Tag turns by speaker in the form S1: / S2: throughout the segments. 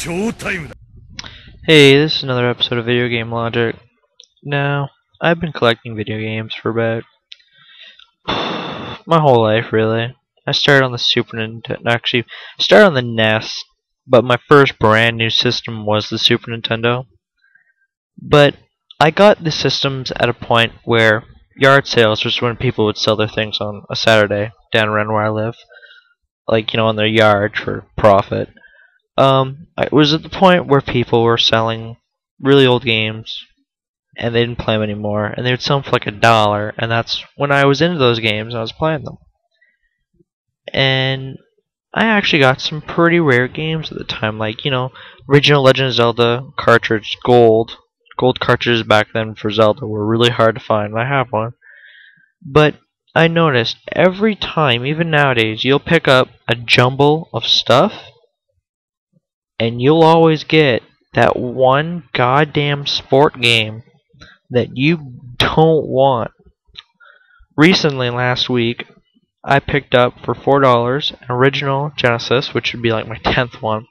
S1: Hey, this is another episode of Video Game Logic. Now, I've been collecting video games for about my whole life, really. I started on the Super Nintendo. Actually, I started on the NES, but my first brand new system was the Super Nintendo. But I got the systems at a point where yard sales was when people would sell their things on a Saturday down around where I live, like, in their yard for profit. It was at the point where people were selling really old games and they didn't play them anymore, and they would sell them for like $1, and that's when I was into those games and I was playing them. And I actually got some pretty rare games at the time, like, original Legend of Zelda cartridge, gold cartridges back then for Zelda were really hard to find, and I have one. But I noticed every time, even nowadays, you'll pick up a jumble of stuff and you'll always get that one goddamn sport game that you don't want. Recently, last week, I picked up for $4 an original Genesis, which would be like my 10th one,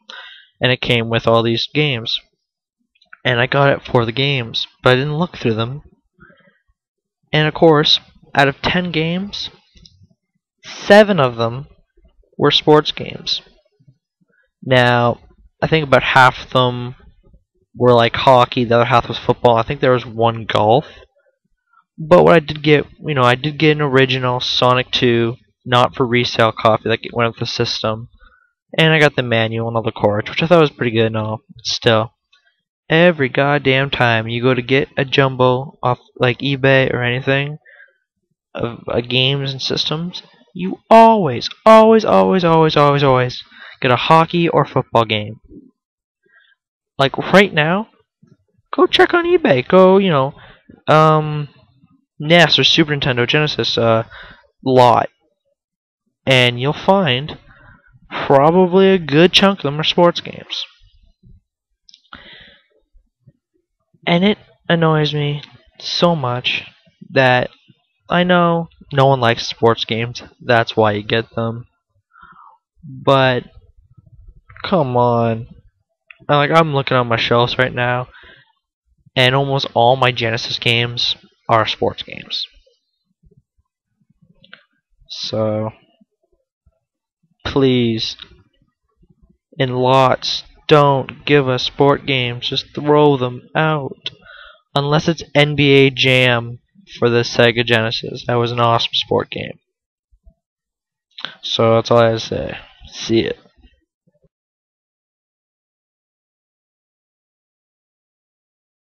S1: and it came with all these games. And I got it for the games, but I didn't look through them. And of course, out of 10 games, 7 of them were sports games. Now, I think about half of them were like hockey, the other half was football. I think there was one golf. But what I did get, I did get an original Sonic 2, not for resale copy that went with the system. And I got the manual and all the cards, which I thought was pretty good and all. But still, every goddamn time you go to get a jumbo off like eBay or anything of games and systems, you always get a hockey or football game. Like right now, go check on eBay. Go, NES or Super Nintendo Genesis lot, and you'll find probably a good chunk of them are sports games. And it annoys me so much that I know no one likes sports games. That's why you get them. But come on. I'm looking on my shelves right now, and almost all my Genesis games are sports games. So, please, in lots, don't give us sport games. Just throw them out. Unless it's NBA Jam for the Sega Genesis. That was an awesome sport game. So, that's all I have to say. See ya.